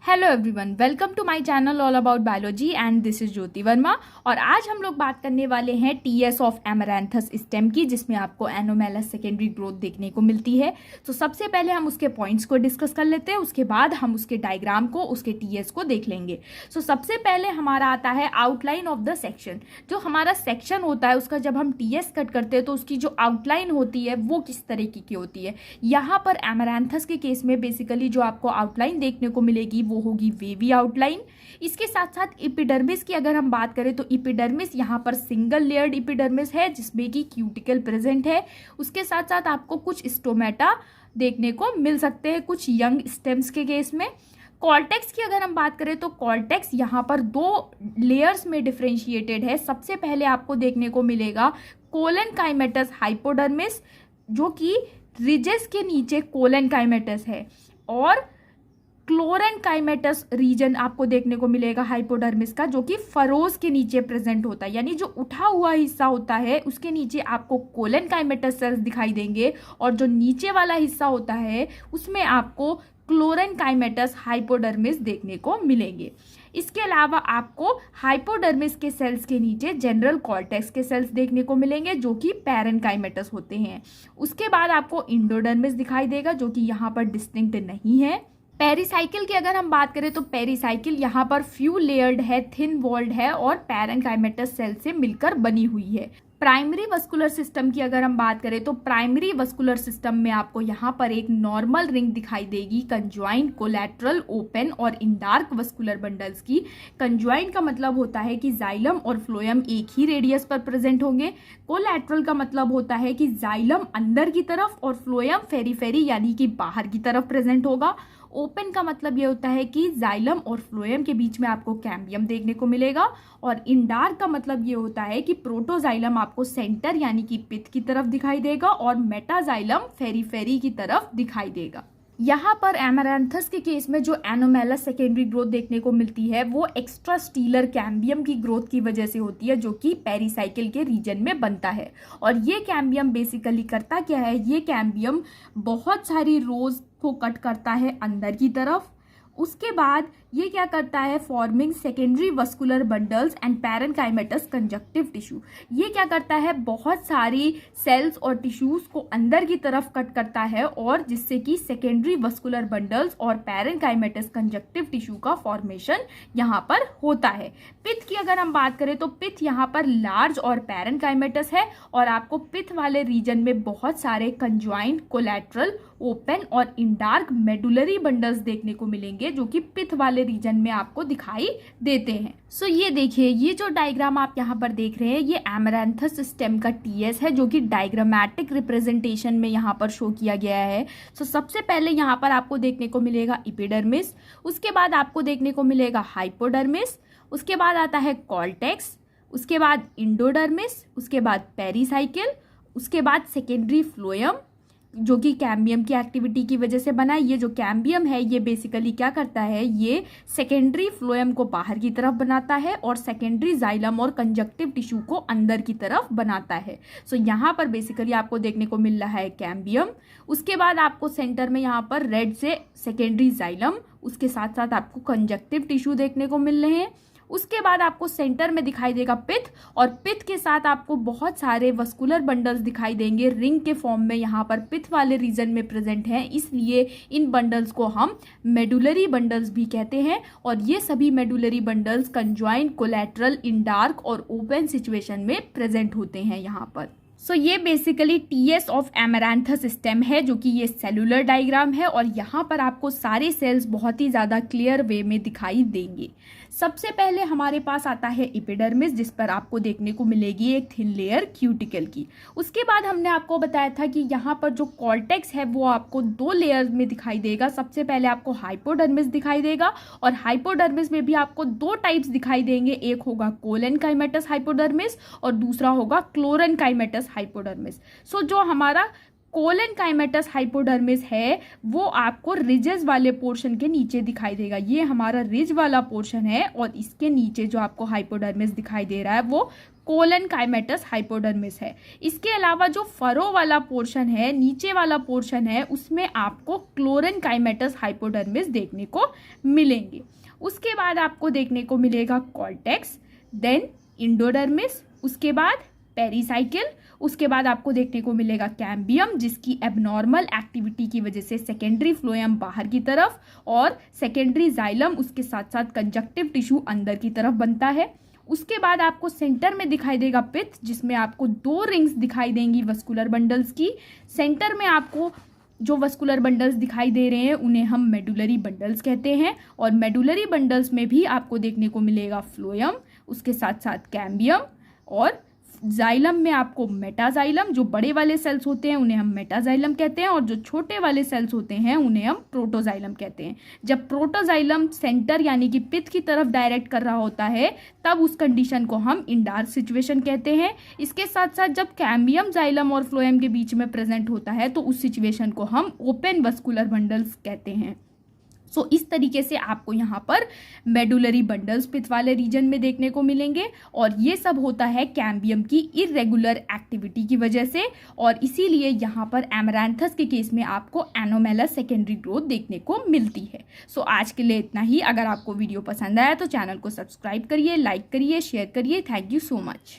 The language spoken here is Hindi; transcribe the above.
Hello everyone, welcome to my channel all about biology and this is Jyoti Verma. और आज हम लोग बात करने वाले हैं टीएस ऑफ एमरैंथस स्टेम की, जिसमें आपको एनोमेलस सेकेंडरी ग्रोथ देखने को मिलती है। तो सबसे पहले हम उसके पॉइंट्स को डिस्कस कर लेते हैं, उसके बाद हम उसके डायग्राम को, उसके टीएस को देख लेंगे। सबसे पहले हमारा आता है आउटलाइन ऑफ द सेक्शन। जो हमारा सेक्शन होता है उसका जब हम टीएस कट करते हैं तो उसकी जो आउटलाइन होती है वो किस तरीके की होती है। यहाँ पर एमरैंथस के केस में बेसिकली जो आपको आउटलाइन देखने को मिलेगी वो होगी वेवी आउटलाइन। इसके साथ साथ एपिडर्मिस की अगर हम बात करें तो एपिडर्मिस यहाँ पर सिंगल लेयर्ड एपिडर्मिस है जिसमें कि क्यूटिकल प्रेजेंट है। उसके साथ साथ आपको कुछ स्टोमेटा देखने को मिल सकते हैं कुछ यंग स्टेम्स के केस में। कॉर्टेक्स की अगर हम बात करें तो कॉर्टेक्स यहाँ पर दो लेयर्स में डिफरेंशिएटेड है। सबसे पहले आपको देखने को मिलेगा कोलेनकाइमेटस हाइपोडर्मिस, जो कि रिजेस के नीचे कोलेनकाइमेटस है, और क्लोरेनकाइमेटस रीजन आपको देखने को मिलेगा हाइपोडर्मिस का, जो कि फरोज के नीचे प्रेजेंट होता है। यानी जो उठा हुआ हिस्सा होता है उसके नीचे आपको कोलेनकाइमेटस सेल्स दिखाई देंगे, और जो नीचे वाला हिस्सा होता है उसमें आपको क्लोरेनकाइमेटस हाइपोडर्मिस देखने को मिलेंगे। इसके अलावा आपको हाइपोडर्मिस के सेल्स के नीचे जनरल कॉर्टेक्स के सेल्स देखने को मिलेंगे जो कि पैरेनकाइमेटस होते हैं। उसके बाद आपको इंडोडर्मिस दिखाई देगा जो कि यहाँ पर डिस्टिंक्ट नहीं है। पेरिसाइकिल की अगर हम बात करें तो पेरिसाइकिल यहाँ पर फ्यू लेयर्ड है, थिन वॉल्ड है और पैरेनकाइमेटस सेल से मिलकर बनी हुई है। प्राइमरी वस्कुलर सिस्टम की अगर हम बात करें तो प्राइमरी वस्कुलर सिस्टम में आपको यहाँ पर एक नॉर्मल रिंग दिखाई देगी कंज्वाइंट, कोलैटरल, ओपन और इंडार्क वस्कुलर बंडल्स की। कंज्वाइंट का मतलब होता है कि जाइलम और फ्लोएम एक ही रेडियस पर प्रेजेंट होंगे। कोलैटरल का मतलब होता है कि जाइलम अंदर की तरफ और फ्लोएम फेरीफेरी यानी कि बाहर की तरफ प्रेजेंट होगा। ओपन का मतलब ये होता है कि जाइलम और फ्लोएम के बीच में आपको कैम्बियम देखने को मिलेगा, और इंडार्क का मतलब ये होता है कि प्रोटोजाइलम आपको सेंटर यानी कि पित्त की तरफ दिखाई देगा और मेटाजाइलम फेरीफेरी की तरफ दिखाई देगा। यहाँ पर एमरैंथस के केस में जो एनोमेलस सेकेंडरी ग्रोथ देखने को मिलती है वो एक्स्ट्रा स्टीलर कैम्बियम की ग्रोथ की वजह से होती है, जो कि पेरिसाइकिल के रीजन में बनता है। और ये कैम्बियम बेसिकली करता क्या है, ये कैम्बियम बहुत सारी रोज को कट करता है अंदर की तरफ। उसके बाद ये क्या करता है, forming secondary vascular bundles and parenchymatous conjunctive tissue. ये क्या करता है, बहुत सारी सेल्स और टिश्यूज को अंदर की तरफ कट करता है, और जिससे कि सेकेंडरी वस्कुलर बंडल्स और पैरेनकाइमेटस कंजक्टिव टिश्यू का फॉर्मेशन यहाँ पर होता है। पित्त की अगर हम बात करें तो पित्त यहाँ पर लार्ज और पैरेनकाइमेटस है, और आपको पित्त वाले रीजन में बहुत सारे कंज्वाइंट, कोलैटरल, ओपन और इंडार्क मेडुलरी बंडल्स देखने को मिलेंगे जो कि पित्त वाले रीजन में आपको दिखाई देते हैं। ये देखिए, ये जो डायग्राम आप यहाँ पर देख रहे हैं ये एमरैंथस स्टेम का टीएस है, जो कि डायग्रामेटिक रिप्रेजेंटेशन में यहाँ पर शो किया गया है। सबसे पहले यहाँ पर आपको देखने को मिलेगा एपिडर्मिस, उसके बाद आपको देखने को मिलेगा हाइपोडर्मिस, उसके बाद आता है कॉर्टेक्स, उसके बाद इंडोडर्मिस, उसके बाद पेरिसाइकिल, उसके बाद सेकेंडरी फ्लोएम जो कि कैम्बियम की एक्टिविटी की वजह से बना है। ये जो कैम्बियम है ये बेसिकली क्या करता है, ये सेकेंडरी फ्लोएम को बाहर की तरफ बनाता है और सेकेंडरी जाइलम और कंजक्टिव टिश्यू को अंदर की तरफ बनाता है। यहाँ पर बेसिकली आपको देखने को मिल रहा है कैम्बियम। उसके बाद आपको सेंटर में यहाँ पर रेड से सेकेंडरी जाइलम, उसके साथ साथ आपको कंजक्टिव टिश्यू देखने को मिल रहे हैं। उसके बाद आपको सेंटर में दिखाई देगा पित्त, और पित्त के साथ आपको बहुत सारे वस्कुलर बंडल्स दिखाई देंगे रिंग के फॉर्म में। यहाँ पर पित्त वाले रीजन में प्रेजेंट हैं, इसलिए इन बंडल्स को हम मेडुलरी बंडल्स भी कहते हैं। और ये सभी मेडुलरी बंडल्स कंज्वाइंट, कोलैटरल, इंडार्क और ओपन सिचुएशन में प्रेजेंट होते हैं यहाँ पर। ये बेसिकली टीएस ऑफ एमरैंथस स्टेम है, जो कि ये सेलुलर डायग्राम है, और यहाँ पर आपको सारे सेल्स बहुत ही ज़्यादा क्लियर वे में दिखाई देंगे। सबसे पहले हमारे पास आता है एपिडर्मिस, जिस पर आपको देखने को मिलेगी एक थिन लेयर क्यूटिकल की। उसके बाद हमने आपको बताया था कि यहाँ पर जो कॉर्टेक्स है वो आपको दो लेयर में दिखाई देगा। सबसे पहले आपको हाइपोडर्मिस दिखाई देगा, और हाइपोडर्मिस में भी आपको दो टाइप्स दिखाई देंगे, एक होगा कोलेनकाइमेटस हाइपोडर्मिस और दूसरा होगा क्लोरेनकाइमेटस हाइपोडर्मिस। जो हमारा कोलेनकाइमेटस हाइपोडर्मिस है वो आपको रिजेस वाले पोर्शन के नीचे दिखाई देगा। ये हमारा रिज वाला पोर्शन है और इसके नीचे जो आपको हाइपोडर्मिस दिखाई दे रहा है वो कोलेनकाइमेटस हाइपोडर्मिस है। इसके अलावा जो फरो वाला पोर्शन है, नीचे वाला पोर्शन है, उसमें आपको क्लोरेनकाइमेटस हाइपोडर्मिस देखने को मिलेंगे। उसके बाद आपको देखने को मिलेगा कॉर्टेक्स, देन इंडोडर्मिस, उसके बाद पेरिसाइकिल, उसके बाद आपको देखने को मिलेगा कैम्बियम जिसकी एबनॉर्मल एक्टिविटी की वजह से सेकेंडरी फ्लोएम बाहर की तरफ और सेकेंडरी जाइलम उसके साथ साथ कंजक्टिव टिश्यू अंदर की तरफ बनता है। उसके बाद आपको सेंटर में दिखाई देगा पित्त जिसमें आपको 2 रिंग्स दिखाई देंगी वस्कुलर बंडल्स की। सेंटर में आपको जो वस्कुलर बंडल्स दिखाई दे रहे हैं उन्हें हम मेडुलरी बंडल्स कहते हैं और मेडुलरी बंडल्स में भी आपको देखने को मिलेगा फ्लोएम, उसके साथ साथ कैम्बियम और जाइलम में आपको मेटाजाइलम, जो बड़े वाले सेल्स होते हैं उन्हें हम मेटाजाइलम कहते हैं और जो छोटे वाले सेल्स होते हैं उन्हें हम प्रोटोजाइलम कहते हैं। जब प्रोटोजाइलम सेंटर यानी कि पित्त की तरफ डायरेक्ट कर रहा होता है तब उस कंडीशन को हम इंडार्क सिचुएशन कहते हैं। इसके साथ साथ जब कैम्बियम, जाइलम और फ्लोएम के बीच में प्रेजेंट होता है तो उस सिचुएशन को हम ओपन वस्कुलर बंडल्स कहते हैं। सो इस तरीके से आपको यहाँ पर मेडुलरी बंडल्स पित्त वाले रीजन में देखने को मिलेंगे और ये सब होता है कैम्बियम की इरेगुलर एक्टिविटी की वजह से और इसीलिए यहाँ पर एमरैंथस के केस में आपको एनोमेलस सेकेंडरी ग्रोथ देखने को मिलती है। सो आज के लिए इतना ही। अगर आपको वीडियो पसंद आया तो चैनल को सब्सक्राइब करिए, लाइक करिए, शेयर करिए। Thank you so much.